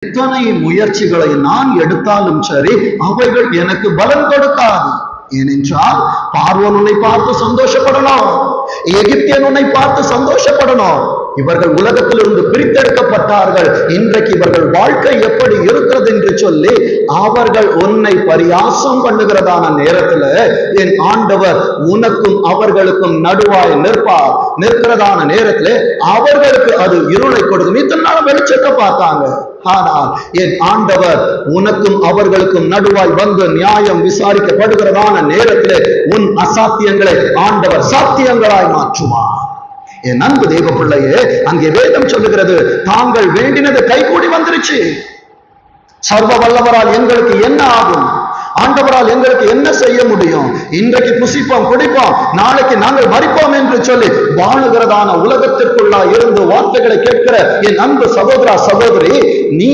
எத்தனை முயற்சிகளை நான் எடுத்தாலும் சரி, அவைகள் எனக்கு பலன் கொடுக்காது. ஏனென்றால் பார்வோன் உன்னை பார்த்து சந்தோஷப்படணும், எகிப்தியன் உன்னை பார்த்து சந்தோஷப்படணும். இவர்கள் உலகத்திலிருந்து பிரித்தெடுக்கப்பட்டார்கள், இன்றைக்கு இவர்கள் வாழ்க்கை எப்படி இருக்கிறது என்று சொல்லி அவர்கள் உன்னை பரியாசம் பண்ணுகிறதான நேரத்துல என் ஆண்டவர் உனக்கும் அவர்களுக்கும் நடுவாய் நிற்பார். நிற்கிறதான நேரத்துல அவர்களுக்கு அது இருளை கொடுக்கும். இத்தனை நாள் வெளிச்சத்தை பார்த்தாங்க, ஆனால் என் ஆண்டவர் உனக்கும் அவர்களுக்கும் நடுவாய் வந்து நியாயம் விசாரிக்கப்படுகிறதான நேரத்தில் உன் அசாத்தியங்களை ஆண்டவர் சாத்தியங்களாய் மாற்றுவார். என் அன்பு தேவ பிள்ளையே, அங்கே வேதம் சொல்லுகிறது, தாங்கள் வேண்டினது கைகூடி வந்துருச்சு. சர்வ வல்லவரால் எங்களுக்கு என்ன ஆகும்? ஆண்டவரால் எங்களுக்கு என்ன செய்ய முடியும்? இன்றைக்கு புசிப்போம், குடிப்போம், நாளைக்கு நாங்கள் மரிப்போம் என்று சொல்லி வாழுகிறதான உலகத்திற்குள்ளா இருந்து வார்த்தைகளை கேட்கிற என் அன்பு சகோதரா சகோதரி, நீ